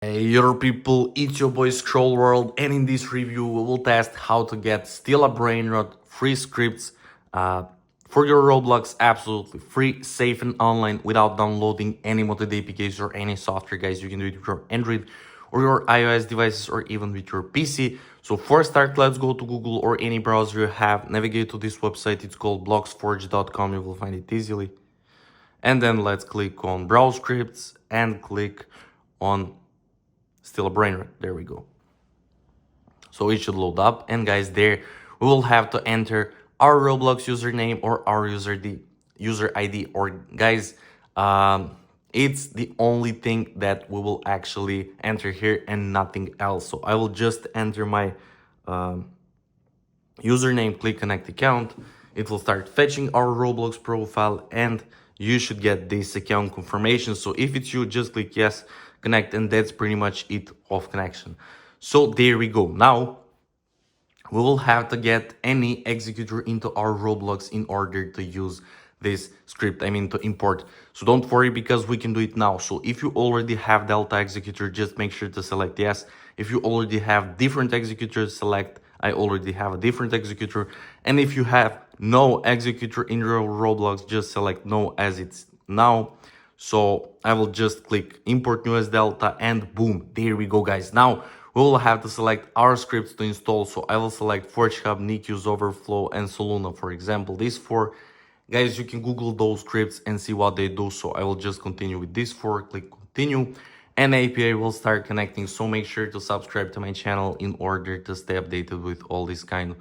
Hey your people, it's your boy Scroll World, and in this review we will test how to get Still a Brainrot free scripts for your Roblox absolutely free, safe and online without downloading any modded APKs or any software, guys. You can do it with your Android or your iOS devices or even with your PC. So for start, let's go to Google or any browser you have, navigate to this website. It's called bloxforge.com. You will find it easily. And then let's click on browse scripts and click on Still a Brainrot. There we go. So it should load up, and guys, there we will have to enter our Roblox username or our user ID. Or guys, it's the only thing that we will actually enter here and nothing else. So I will just enter my username, click connect account. It will start fetching our Roblox profile, and you should get this account confirmation. So if it's you, just click yes, connect, and that's pretty much it of connection. So there we go. Now we will have to get any executor into our Roblox in order to use this script, to import. So don't worry, because we can do it now. So if you already have Delta executor, just make sure to select yes. If you already have different executors, select I already have a different executor. And if you have no executor in your Roblox, just select no, as it's now. So I will just click import new as Delta, and boom, there we go, guys. Now we will have to select our scripts to install. So I will select Forge Hub, NICU's Overflow, and Soluna, for example. These four, guys, you can Google those scripts and see what they do. So I will just continue with these four, click continue, and API will start connecting. So make sure to subscribe to my channel in order to stay updated with all these kind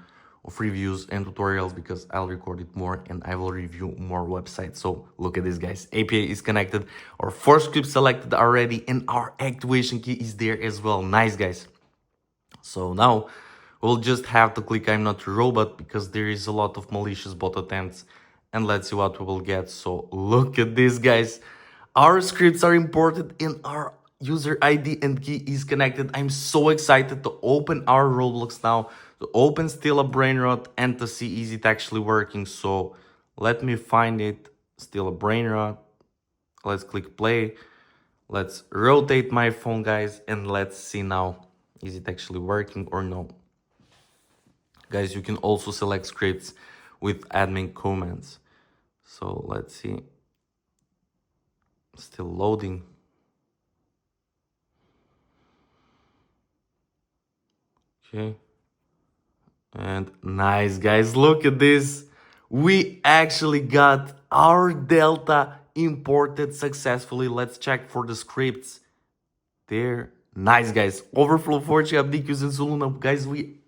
of reviews and tutorials, because I'll record it more and I will review more websites. So look at this, guys. API is connected, our four scripts selected already, and our activation key is there as well. Nice, guys. So now we'll just have to click I'm not a robot, because there is a lot of malicious bot attempts, and let's see what we will get. So look at this, guys. Our scripts are imported and our user ID and key is connected. I'm so excited to open our Roblox now, to open Still a Brainrot and to see is it actually working. So let me find it, Still a Brainrot. Let's click play. Let's rotate my phone, guys, and let's see now, is it actually working or no. Guys, you can also select scripts with admin commands. So let's see. Still loading. Okay. And nice, guys, look at this. We actually got our Delta imported successfully. Let's check for the scripts. There. Nice, guys. Overflow, Forge, Abdicus, and Soluna. Guys, we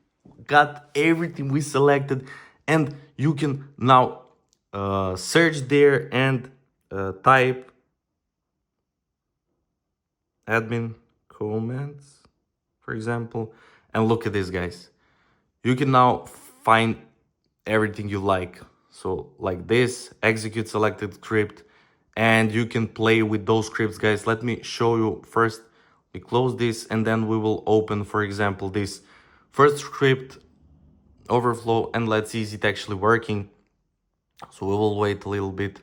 got everything we selected. And you can now search there and type admin comments, for example. And look at this, guys. You can now find everything you like. So like this, execute selected script, and you can play with those scripts, guys. Let me show you first. We close this, and then we will open, for example, this first script, overflow, and let's see is it actually working. So we will wait a little bit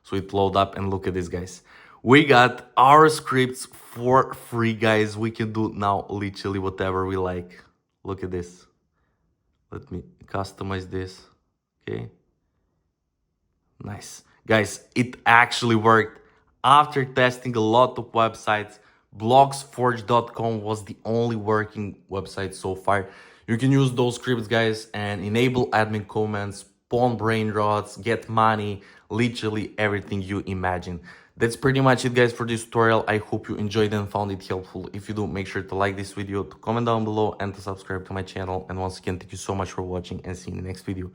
so it load up, and look at this, guys. We got our scripts for free, guys. We can do now literally whatever we like. Look at this. Let me customize this. Okay. Nice. Guys, it actually worked. After testing a lot of websites, bloxforge.com was the only working website so far. You can use those scripts, guys, and enable admin comments, spawn brainrots, get money, literally everything you imagine. That's pretty much it, guys, for this tutorial. I hope you enjoyed and found it helpful. If you do, make sure to like this video, to comment down below, and to subscribe to my channel. And once again, thank you so much for watching, and see you in the next video.